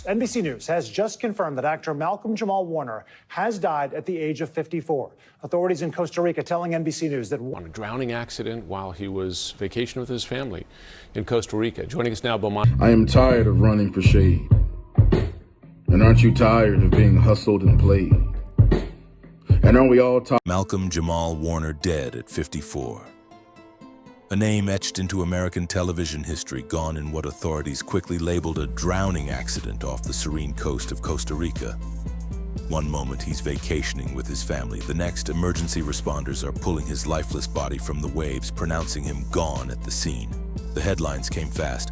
NBC News has just confirmed that actor Malcolm-Jamal Warner has died at the age of 54. Authorities in Costa Rica telling NBC News that on a drowning accident while he was vacationing with his family in Costa Rica. Joining us now, Beaumont. I am tired of running for shade. And aren't you tired of being hustled and played? And aren't we all tired? Malcolm-Jamal Warner dead at 54. A name etched into American television history, gone in what authorities quickly labeled a drowning accident off the serene coast of Costa Rica. One moment he's vacationing with his family, the next emergency responders are pulling his lifeless body from the waves, pronouncing him gone at the scene. The headlines came fast.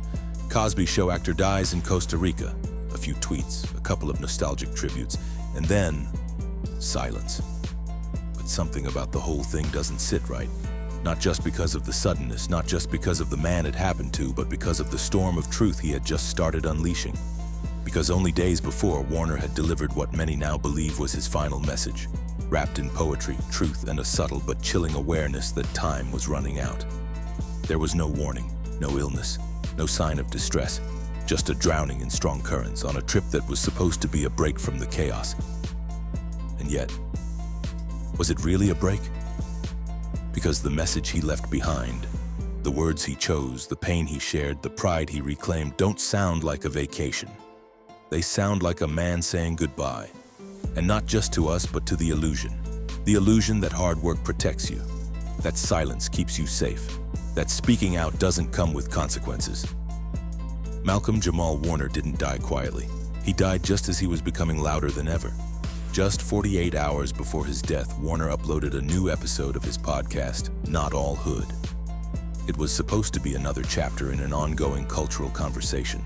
Cosby Show Actor Dies in Costa Rica. A few tweets, a couple of nostalgic tributes, and then silence. But something about the whole thing doesn't sit right. Not just because of the suddenness, not just because of the man it happened to, but because of the storm of truth he had just started unleashing. Because only days before, Warner had delivered what many now believe was his final message, wrapped in poetry, truth, and a subtle but chilling awareness that time was running out. There was no warning, no illness, no sign of distress, just a drowning in strong currents on a trip that was supposed to be a break from the chaos. And yet, was it really a break? Because the message he left behind, the words he chose, the pain he shared, the pride he reclaimed don't sound like a vacation. They sound like a man saying goodbye. And not just to us, but to the illusion. The illusion that hard work protects you, that silence keeps you safe, that speaking out doesn't come with consequences. Malcolm-Jamal Warner didn't die quietly. He died just as he was becoming louder than ever. Just 48 hours before his death, Warner uploaded a new episode of his podcast, Not All Hood. It was supposed to be another chapter in an ongoing cultural conversation.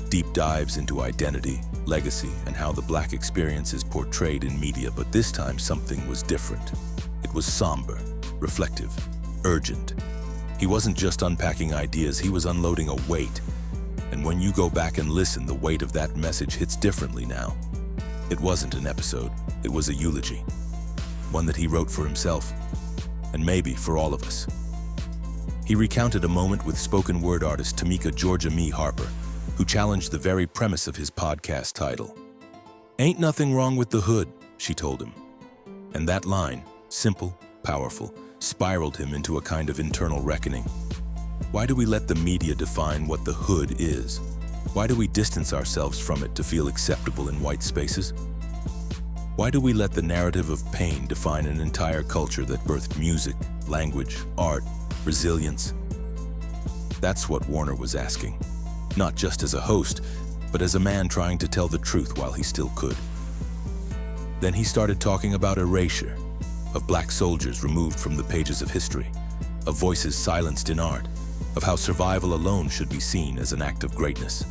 Deep dives into identity, legacy, and how the Black experience is portrayed in media, but this time something was different. It was somber, reflective, urgent. He wasn't just unpacking ideas, he was unloading a weight. And when you go back and listen, the weight of that message hits differently now. It wasn't an episode, it was a eulogy. One that he wrote for himself, and maybe for all of us. He recounted a moment with spoken word artist Tamika Georgia Mee Harper, who challenged the very premise of his podcast title. "Ain't nothing wrong with the hood," she told him. And that line, simple, powerful, spiraled him into a kind of internal reckoning. Why do we let the media define what the hood is? Why do we distance ourselves from it to feel acceptable in white spaces? Why do we let the narrative of pain define an entire culture that birthed music, language, art, resilience? That's what Warner was asking, not just as a host, but as a man trying to tell the truth while he still could. Then he started talking about erasure, of Black soldiers removed from the pages of history, of voices silenced in art, of how survival alone should be seen as an act of greatness.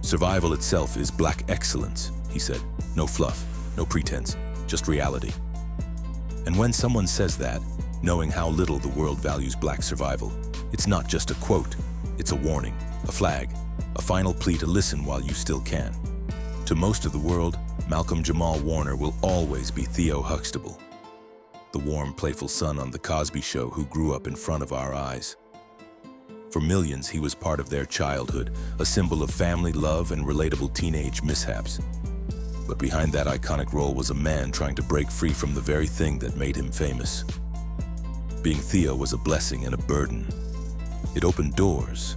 Survival itself is Black excellence, he said. No fluff, no pretense, just reality. And when someone says that, knowing how little the world values Black survival, it's not just a quote, it's a warning, a flag, a final plea to listen while you still can. To most of the world, Malcolm-Jamal Warner will always be Theo Huxtable, the warm, playful son on The Cosby Show who grew up in front of our eyes. For millions, he was part of their childhood, a symbol of family love and relatable teenage mishaps. But behind that iconic role was a man trying to break free from the very thing that made him famous. Being Theo was a blessing and a burden. It opened doors,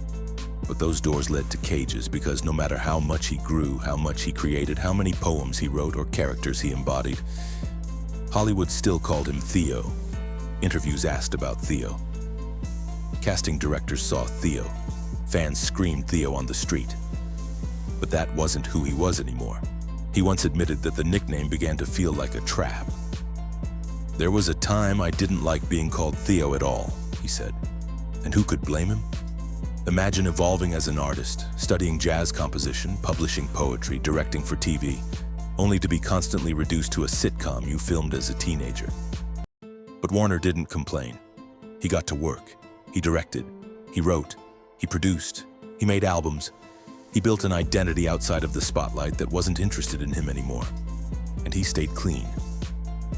but those doors led to cages because no matter how much he grew, how much he created, how many poems he wrote or characters he embodied, Hollywood still called him Theo. Interviews asked about Theo. Casting directors saw Theo. Fans screamed Theo on the street. But that wasn't who he was anymore. He once admitted that the nickname began to feel like a trap. "There was a time I didn't like being called Theo at all," he said. And who could blame him? Imagine evolving as an artist, studying jazz composition, publishing poetry, directing for TV, only to be constantly reduced to a sitcom you filmed as a teenager. But Warner didn't complain. He got to work. He directed, he wrote, he produced, he made albums. He built an identity outside of the spotlight that wasn't interested in him anymore. And he stayed clean.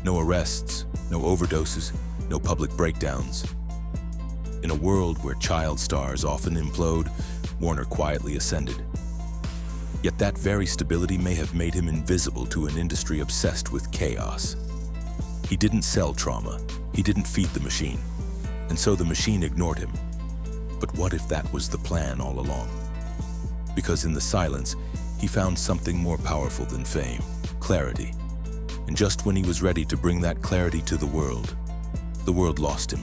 No arrests, no overdoses, no public breakdowns. In a world where child stars often implode, Warner quietly ascended. Yet that very stability may have made him invisible to an industry obsessed with chaos. He didn't sell trauma, he didn't feed the machine, and so the machine ignored him. But what if that was the plan all along? Because in the silence, he found something more powerful than fame, clarity. And just when he was ready to bring that clarity to the world lost him.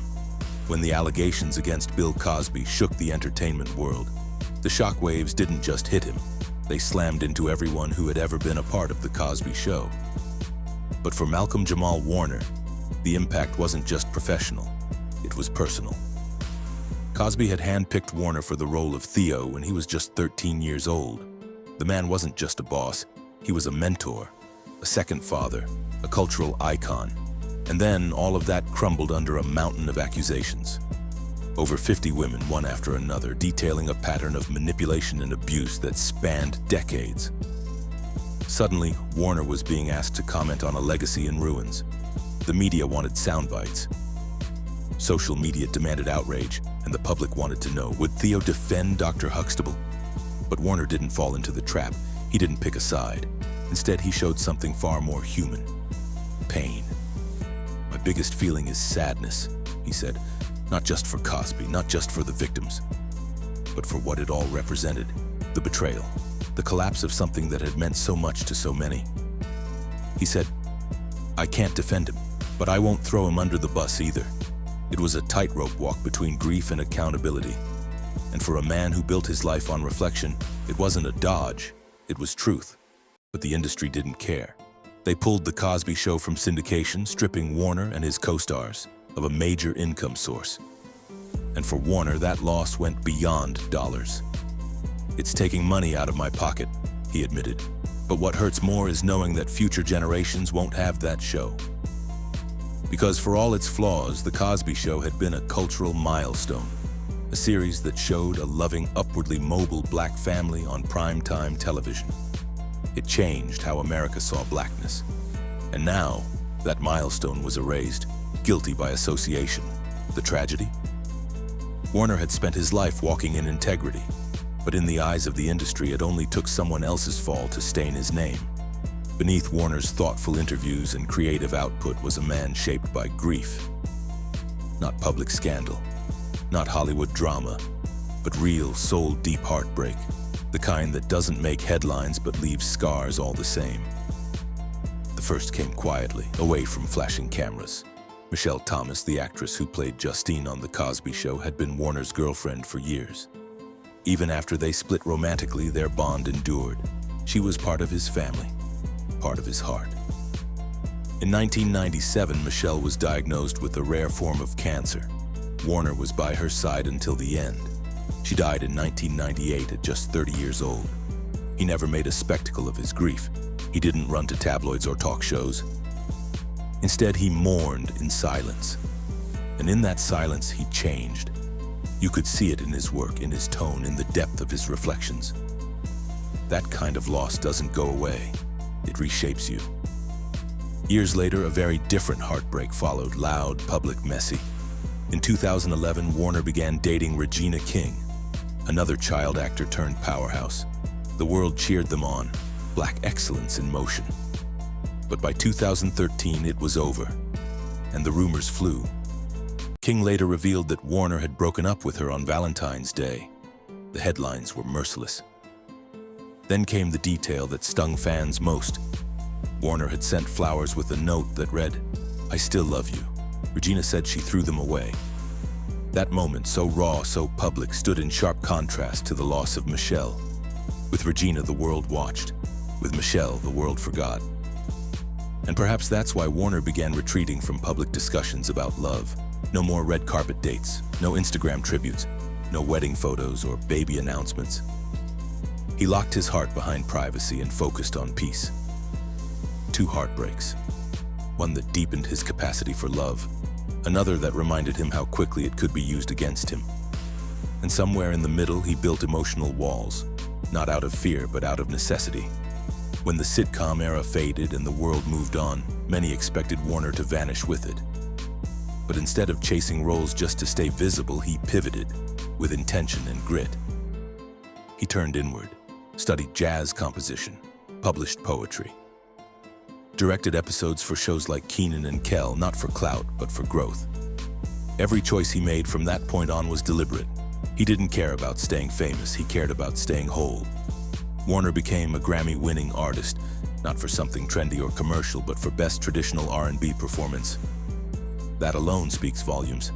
When the allegations against Bill Cosby shook the entertainment world, the shockwaves didn't just hit him, they slammed into everyone who had ever been a part of the Cosby Show. But for Malcolm-Jamal Warner, the impact wasn't just professional, it was personal. Cosby had handpicked Warner for the role of Theo when he was just 13 years old. The man wasn't just a boss, he was a mentor, a second father, a cultural icon. And then all of that crumbled under a mountain of accusations. Over 50 women, one after another, detailing a pattern of manipulation and abuse that spanned decades. Suddenly, Warner was being asked to comment on a legacy in ruins. The media wanted sound bites. Social media demanded outrage, and the public wanted to know, would Theo defend Dr. Huxtable? But Warner didn't fall into the trap. He didn't pick a side. Instead, he showed something far more human. Pain. My biggest feeling is sadness, he said. Not just for Cosby, not just for the victims, but for what it all represented. The betrayal, the collapse of something that had meant so much to so many. He said, I can't defend him, but I won't throw him under the bus either. It was a tightrope walk between grief and accountability. And for a man who built his life on reflection, it wasn't a dodge, it was truth. But the industry didn't care. They pulled the Cosby Show from syndication, stripping Warner and his co-stars of a major income source. And for Warner, that loss went beyond dollars. It's taking money out of my pocket, he admitted. But what hurts more is knowing that future generations won't have that show. Because for all its flaws, The Cosby Show had been a cultural milestone, a series that showed a loving, upwardly mobile black family on primetime television. It changed how America saw blackness. And now, that milestone was erased, guilty by association. The tragedy? Warner had spent his life walking in integrity, but in the eyes of the industry, it only took someone else's fall to stain his name. Beneath Warner's thoughtful interviews and creative output was a man shaped by grief. Not public scandal, not Hollywood drama, but real, soul-deep heartbreak. The kind that doesn't make headlines but leaves scars all the same. The first came quietly, away from flashing cameras. Michelle Thomas, the actress who played Justine on The Cosby Show, had been Warner's girlfriend for years. Even after they split romantically, their bond endured. She was part of his family, part of his heart. In 1997, Michelle was diagnosed with a rare form of cancer. Warner was by her side until the end. She died in 1998 at just 30 years old. He never made a spectacle of his grief. He didn't run to tabloids or talk shows. Instead, he mourned in silence. And in that silence, he changed. You could see it in his work, in his tone, in the depth of his reflections. That kind of loss doesn't go away. It reshapes you. Years later, a very different heartbreak followed, loud, public, messy. In 2011, Warner began dating Regina King, another child actor turned powerhouse. The world cheered them on, black excellence in motion. But by 2013, it was over, and the rumors flew. King later revealed that Warner had broken up with her on Valentine's Day. The headlines were merciless. Then came the detail that stung fans most. Warner had sent flowers with a note that read, "I still love you." Regina said she threw them away. That moment, so raw, so public, stood in sharp contrast to the loss of Michelle. With Regina, the world watched. With Michelle, the world forgot. And perhaps that's why Warner began retreating from public discussions about love. No more red carpet dates, no Instagram tributes, no wedding photos or baby announcements. He locked his heart behind privacy and focused on peace. 2 heartbreaks. One that deepened his capacity for love, another that reminded him how quickly it could be used against him. And somewhere in the middle, he built emotional walls, not out of fear, but out of necessity. When the sitcom era faded and the world moved on, many expected Warner to vanish with it. But instead of chasing roles just to stay visible, he pivoted with intention and grit. He turned inward. studied jazz composition, published poetry. Directed episodes for shows like Kenan and Kel, not for clout, but for growth. Every choice he made from that point on was deliberate. He didn't care about staying famous, he cared about staying whole. Warner became a Grammy-winning artist, not for something trendy or commercial, but for best traditional R&B performance. That alone speaks volumes.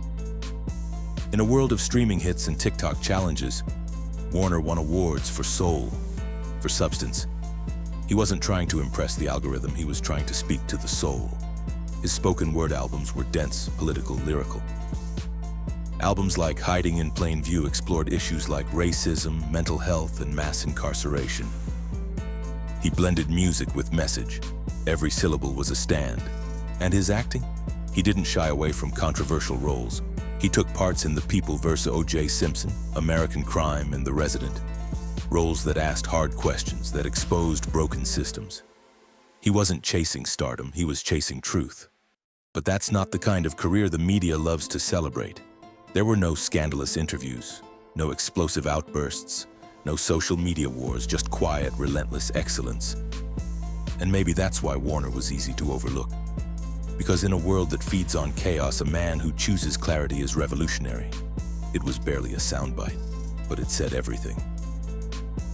In a world of streaming hits and TikTok challenges, Warner won awards for soul, for substance. He wasn't trying to impress the algorithm, he was trying to speak to the soul. His spoken word albums were dense, political, lyrical. Albums like Hiding in Plain View explored issues like racism, mental health, and mass incarceration. He blended music with message. Every syllable was a stand. And his acting? He didn't shy away from controversial roles. He took parts in The People vs. O.J. Simpson, American Crime, and The Resident. Roles that asked hard questions, that exposed broken systems. He wasn't chasing stardom, he was chasing truth. But that's not the kind of career the media loves to celebrate. There were no scandalous interviews, no explosive outbursts, no social media wars, just quiet, relentless excellence. And maybe that's why Warner was easy to overlook. Because in a world that feeds on chaos, a man who chooses clarity is revolutionary. It was barely a soundbite, but it said everything.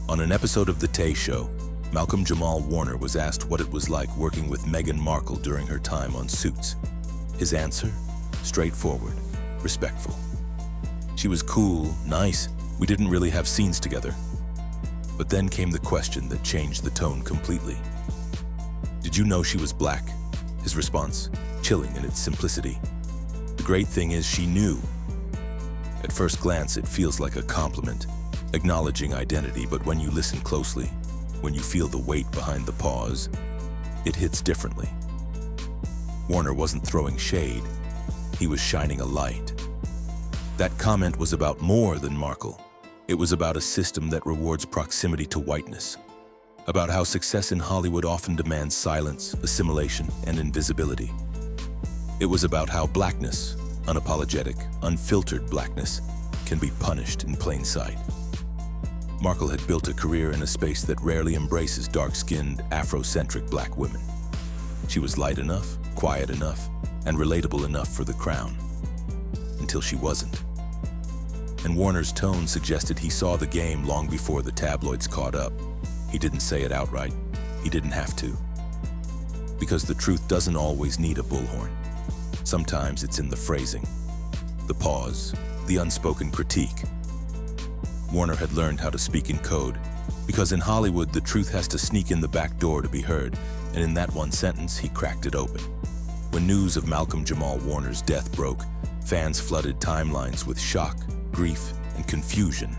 On an episode of The Tay Show, Malcolm-Jamal Warner was asked what it was like working with Meghan Markle during her time on Suits. His answer? Straightforward, respectful. She was cool, nice. We didn't really have scenes together. But then came the question that changed the tone completely. Did you know she was black? His response, chilling in its simplicity. The great thing is she knew. At first glance, it feels like a compliment, acknowledging identity, but when you listen closely, when you feel the weight behind the pause, it hits differently. Warner wasn't throwing shade. He was shining a light. That comment was about more than Markle. It was about a system that rewards proximity to whiteness, about how success in Hollywood often demands silence, assimilation, and invisibility. It was about how blackness, unapologetic, unfiltered blackness, can be punished in plain sight. Markle had built a career in a space that rarely embraces dark-skinned, Afrocentric black women. She was light enough, quiet enough, and relatable enough for the crown. Until she wasn't. And Warner's tone suggested he saw the game long before the tabloids caught up. He didn't say it outright. He didn't have to. Because the truth doesn't always need a bullhorn. Sometimes it's in the phrasing, the pause, the unspoken critique. Warner had learned how to speak in code, because in Hollywood, the truth has to sneak in the back door to be heard, and in that one sentence, he cracked it open. When news of Malcolm-Jamal Warner's death broke, fans flooded timelines with shock, grief, and confusion.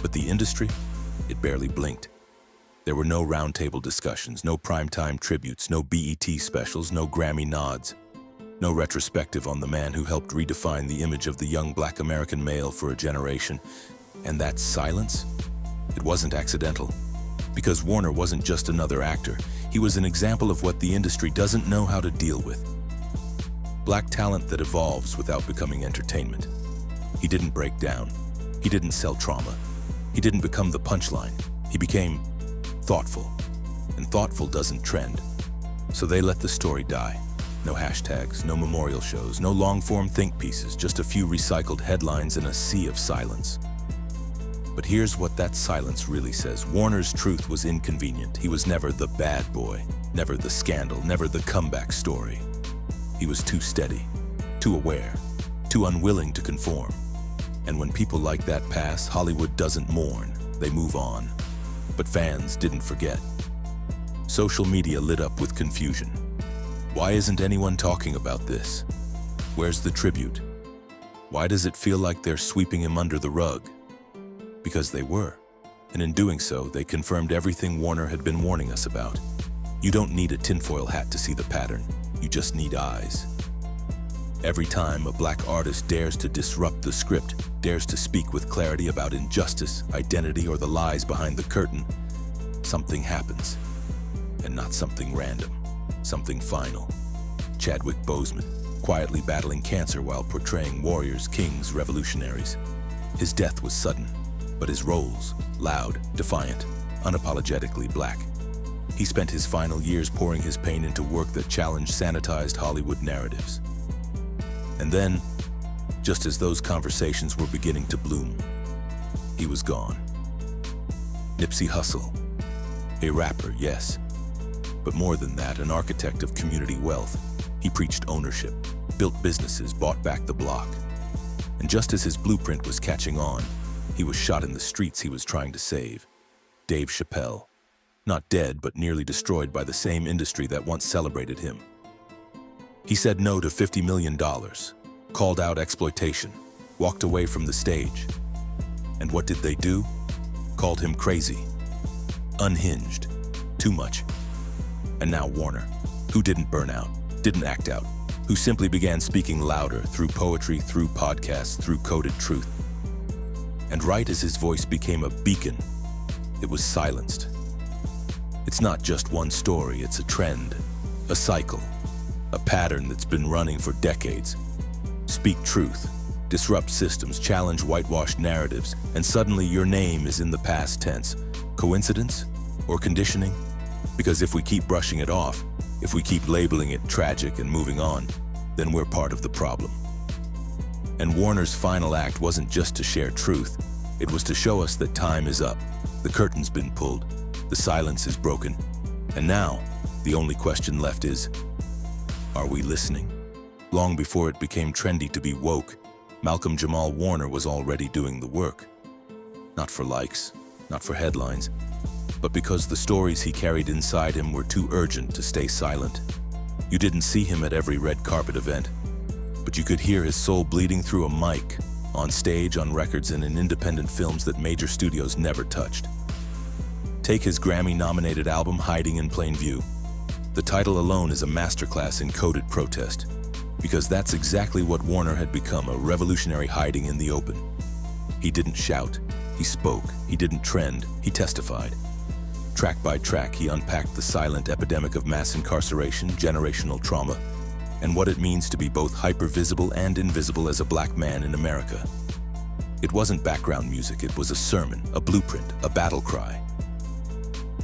But the industry, it barely blinked. There were no roundtable discussions, no primetime tributes, no BET specials, no Grammy nods, no retrospective on the man who helped redefine the image of the young black American male for a generation. And that silence, it wasn't accidental. Because Warner wasn't just another actor, he was an example of what the industry doesn't know how to deal with. Black talent that evolves without becoming entertainment. He didn't break down. He didn't sell trauma. He didn't become the punchline. He became thoughtful. And thoughtful doesn't trend. So they let the story die. No hashtags, no memorial shows, no long-form think pieces, just a few recycled headlines and a sea of silence. But here's what that silence really says. Warner's truth was inconvenient. He was never the bad boy, never the scandal, never the comeback story. He was too steady, too aware, too unwilling to conform. And when people like that pass, Hollywood doesn't mourn, they move on. But fans didn't forget. Social media lit up with confusion. Why isn't anyone talking about this? Where's the tribute? Why does it feel like they're sweeping him under the rug? Because they were. And in doing so, they confirmed everything Warner had been warning us about. You don't need a tinfoil hat to see the pattern. You just need eyes. Every time a black artist dares to disrupt the script, dares to speak with clarity about injustice, identity, or the lies behind the curtain, something happens. And not something random, something final. Chadwick Boseman, quietly battling cancer while portraying warriors, kings, revolutionaries. His death was sudden, but his roles, loud, defiant, unapologetically black. He spent his final years pouring his pain into work that challenged sanitized Hollywood narratives. And then, just as those conversations were beginning to bloom, he was gone. Nipsey Hussle, a rapper, yes, but more than that, an architect of community wealth. He preached ownership, built businesses, bought back the block. And just as his blueprint was catching on, he was shot in the streets he was trying to save. Dave Chappelle, not dead, but nearly destroyed by the same industry that once celebrated him. He said no to $50 million, called out exploitation, walked away from the stage. And what did they do? Called him crazy, unhinged, too much. And now Warner, who didn't burn out, didn't act out, who simply began speaking louder through poetry, through podcasts, through coded truth. And right as his voice became a beacon, it was silenced. It's not just one story, it's a trend, a cycle, a pattern that's been running for decades. Speak truth, disrupt systems, challenge whitewashed narratives, and suddenly your name is in the past tense. Coincidence or conditioning? Because if we keep brushing it off, if we keep labeling it tragic and moving on, then we're part of the problem. And Warner's final act wasn't just to share truth, it was to show us that time is up, the curtain's been pulled, the silence is broken, and now the only question left is, are we listening? Long before it became trendy to be woke, Malcolm-Jamal Warner was already doing the work. Not for likes, not for headlines, but because the stories he carried inside him were too urgent to stay silent. You didn't see him at every red carpet event, but you could hear his soul bleeding through a mic, on stage, on records, and in independent films that major studios never touched. Take his Grammy-nominated album, Hiding in Plain View. The title alone is a masterclass in coded protest, because that's exactly what Warner had become, a revolutionary hiding in the open. He didn't shout, he spoke, he didn't trend, he testified. Track by track, he unpacked the silent epidemic of mass incarceration, generational trauma, and what it means to be both hyper-visible and invisible as a black man in America. It wasn't background music, it was a sermon, a blueprint, a battle cry.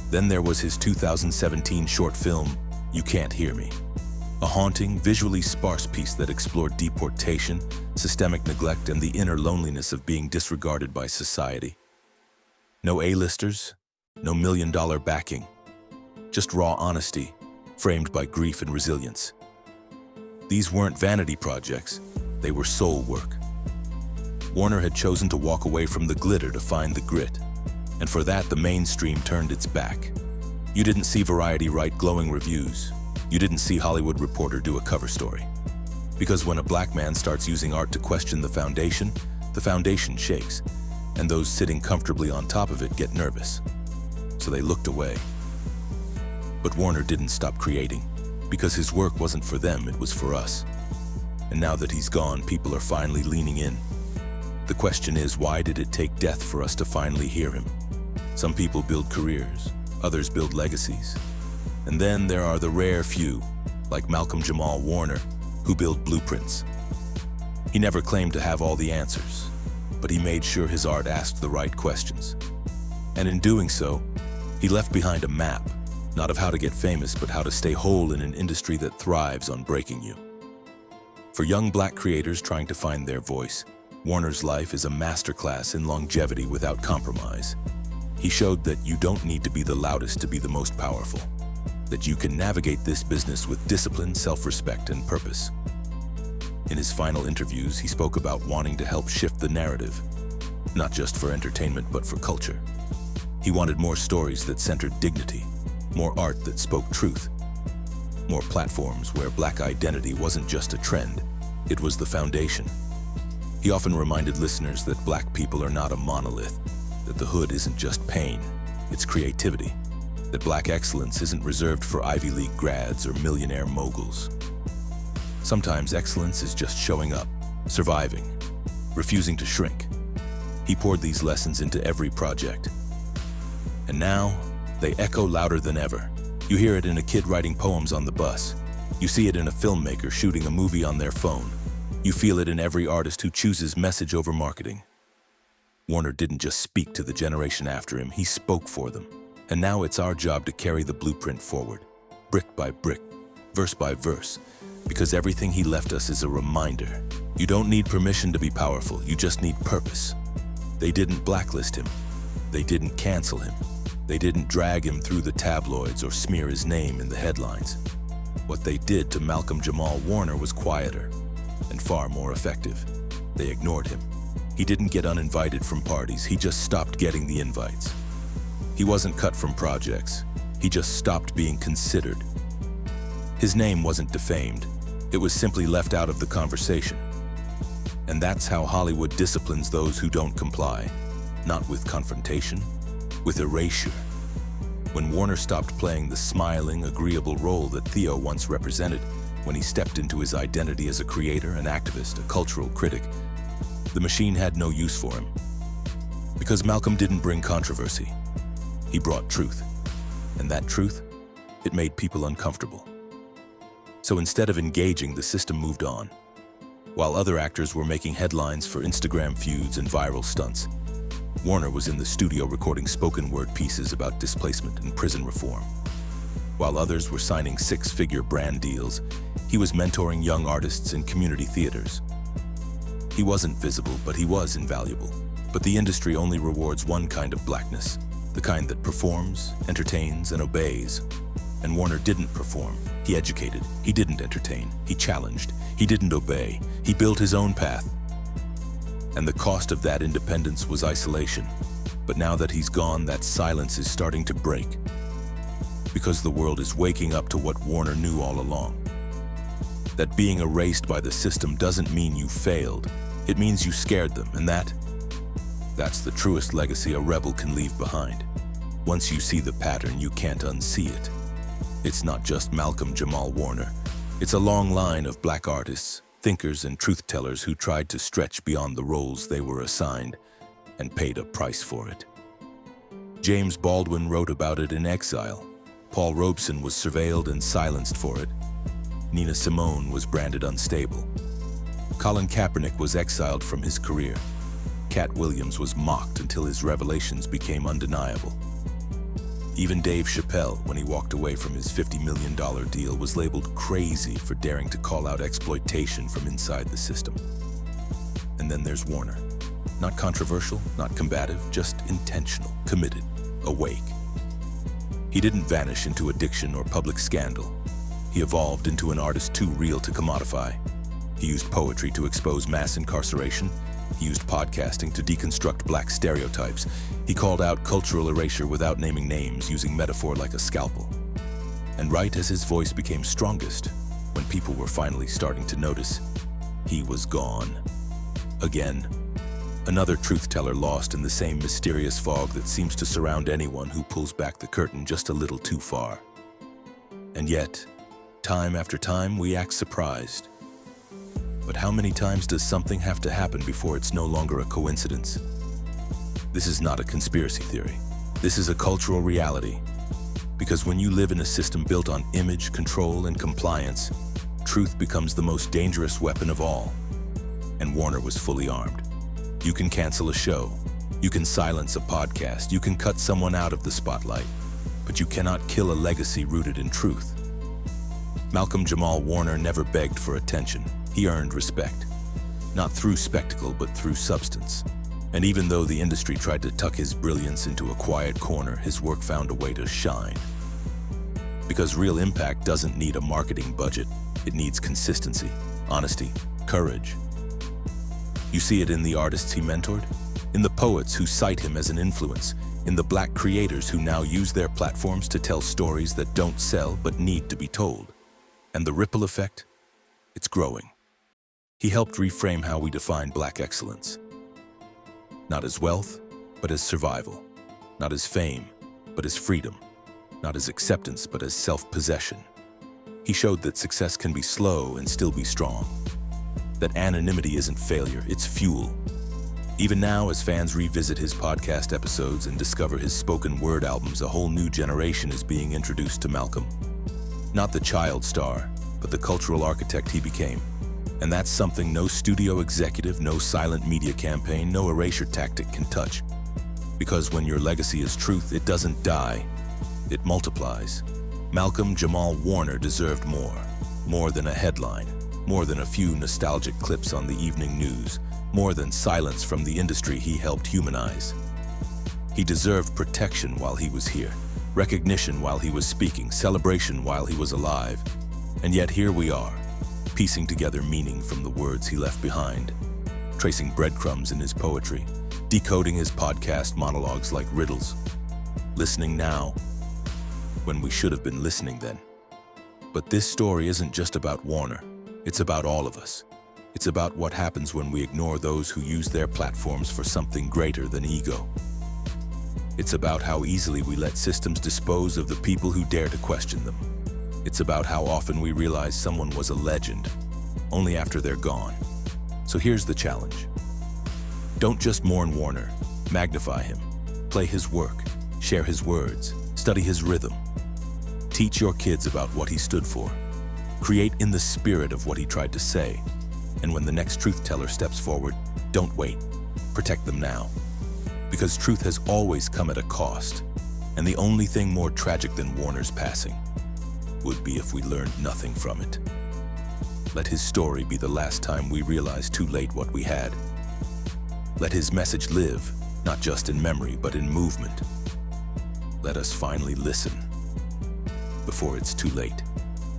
Then there was his 2017 short film, You Can't Hear Me, a haunting, visually sparse piece that explored deportation, systemic neglect, and the inner loneliness of being disregarded by society. No A-listers, no million-dollar backing, just raw honesty, framed by grief and resilience. These weren't vanity projects, they were soul work. Warner had chosen to walk away from the glitter to find the grit, and for that the mainstream turned its back. You didn't see Variety write glowing reviews. You didn't see Hollywood Reporter do a cover story. Because when a black man starts using art to question the foundation shakes, and those sitting comfortably on top of it get nervous. So they looked away. But Warner didn't stop creating, because his work wasn't for them, it was for us. And now that he's gone, people are finally leaning in. The question is, why did it take death for us to finally hear him? Some people build careers, others build legacies. And then there are the rare few, like Malcolm-Jamal Warner, who build blueprints. He never claimed to have all the answers, but he made sure his art asked the right questions. And in doing so, he left behind a map, not of how to get famous, but how to stay whole in an industry that thrives on breaking you. For young black creators trying to find their voice, Warner's life is a masterclass in longevity without compromise. He showed that you don't need to be the loudest to be the most powerful, that you can navigate this business with discipline, self-respect, and purpose. In his final interviews, he spoke about wanting to help shift the narrative, not just for entertainment, but for culture. He wanted more stories that centered dignity, more art that spoke truth, more platforms where black identity wasn't just a trend, it was the foundation. He often reminded listeners that black people are not a monolith, that the hood isn't just pain, it's creativity, that black excellence isn't reserved for Ivy League grads or millionaire moguls. Sometimes excellence is just showing up, surviving, refusing to shrink. He poured these lessons into every project. And now, they echo louder than ever. You hear it in a kid writing poems on the bus. You see it in a filmmaker shooting a movie on their phone. You feel it in every artist who chooses message over marketing. Warner didn't just speak to the generation after him, he spoke for them. And now it's our job to carry the blueprint forward, brick by brick, verse by verse, because everything he left us is a reminder. You don't need permission to be powerful, you just need purpose. They didn't blacklist him. They didn't cancel him. They didn't drag him through the tabloids or smear his name in the headlines. What they did to Malcolm-Jamal Warner was quieter and far more effective. They ignored him. He didn't get uninvited from parties, he just stopped getting the invites. He wasn't cut from projects, he just stopped being considered. His name wasn't defamed, it was simply left out of the conversation. And that's how Hollywood disciplines those who don't comply. Not with confrontation, with erasure. When Warner stopped playing the smiling, agreeable role that Theo once represented, when he stepped into his identity as a creator, an activist, a cultural critic, the machine had no use for him. Because Malcolm didn't bring controversy. He brought truth. And that truth, it made people uncomfortable. So instead of engaging, the system moved on. While other actors were making headlines for Instagram feuds and viral stunts, Warner was in the studio recording spoken word pieces about displacement and prison reform. While others were signing six-figure brand deals, he was mentoring young artists in community theaters. He wasn't visible, but he was invaluable. But the industry only rewards one kind of blackness, the kind that performs, entertains, and obeys. And Warner didn't perform. He educated. He didn't entertain. He challenged. He didn't obey. He built his own path. And the cost of that independence was isolation. But now that he's gone, that silence is starting to break. Because the world is waking up to what Warner knew all along. That being erased by the system doesn't mean you failed. It means you scared them, and that's the truest legacy a rebel can leave behind. Once you see the pattern, you can't unsee it. It's not just Malcolm-Jamal Warner. It's a long line of black artists, thinkers, and truth-tellers who tried to stretch beyond the roles they were assigned and paid a price for it. James Baldwin wrote about it in exile. Paul Robeson was surveilled and silenced for it. Nina Simone was branded unstable. Colin Kaepernick was exiled from his career. Cat Williams was mocked until his revelations became undeniable. Even Dave Chappelle, when he walked away from his $50 million deal, was labeled crazy for daring to call out exploitation from inside the system. And then there's Warner. Not controversial, not combative, just intentional, committed, awake. He didn't vanish into addiction or public scandal. He evolved into an artist too real to commodify. He used poetry to expose mass incarceration. He used podcasting to deconstruct black stereotypes. He called out cultural erasure without naming names, using metaphor like a scalpel. And right as his voice became strongest, when people were finally starting to notice, he was gone. Again, another truth-teller lost in the same mysterious fog that seems to surround anyone who pulls back the curtain just a little too far. And yet, time after time, we act surprised. But how many times does something have to happen before it's no longer a coincidence? This is not a conspiracy theory. This is a cultural reality. Because when you live in a system built on image, control, and compliance, truth becomes the most dangerous weapon of all. And Warner was fully armed. You can cancel a show. You can silence a podcast. You can cut someone out of the spotlight. But you cannot kill a legacy rooted in truth. Malcolm-Jamal Warner never begged for attention. He earned respect. Not through spectacle, but through substance. And even though the industry tried to tuck his brilliance into a quiet corner, his work found a way to shine. Because real impact doesn't need a marketing budget. It needs consistency, honesty, courage. You see it in the artists he mentored, in the poets who cite him as an influence, in the black creators who now use their platforms to tell stories that don't sell but need to be told. And the ripple effect? It's growing. He helped reframe how we define black excellence. Not as wealth, but as survival. Not as fame, but as freedom. Not as acceptance, but as self-possession. He showed that success can be slow and still be strong. That anonymity isn't failure, it's fuel. Even now, as fans revisit his podcast episodes and discover his spoken word albums, a whole new generation is being introduced to Malcolm. Not the child star, but the cultural architect he became. And that's something no studio executive, no silent media campaign, no erasure tactic can touch. Because when your legacy is truth, it doesn't die, it multiplies. Malcolm-Jamal Warner deserved more. More than a headline, more than a few nostalgic clips on the evening news, more than silence from the industry he helped humanize. He deserved protection while he was here, recognition while he was speaking, celebration while he was alive. And yet here we are, piecing together meaning from the words he left behind, tracing breadcrumbs in his poetry, decoding his podcast monologues like riddles, listening now when we should have been listening then. But this story isn't just about Warner, it's about all of us. It's about what happens when we ignore those who use their platforms for something greater than ego. It's about how easily we let systems dispose of the people who dare to question them. It's about how often we realize someone was a legend only after they're gone. So here's the challenge. Don't just mourn Warner, magnify him, play his work, share his words, study his rhythm. Teach your kids about what he stood for. Create in the spirit of what he tried to say. And when the next truth teller steps forward, don't wait. Protect them now. Because truth has always come at a cost. And the only thing more tragic than Warner's passing would be if we learned nothing from it. Let his story be the last time we realize too late what we had. Let his message live, not just in memory, but in movement. Let us finally listen before it's too late.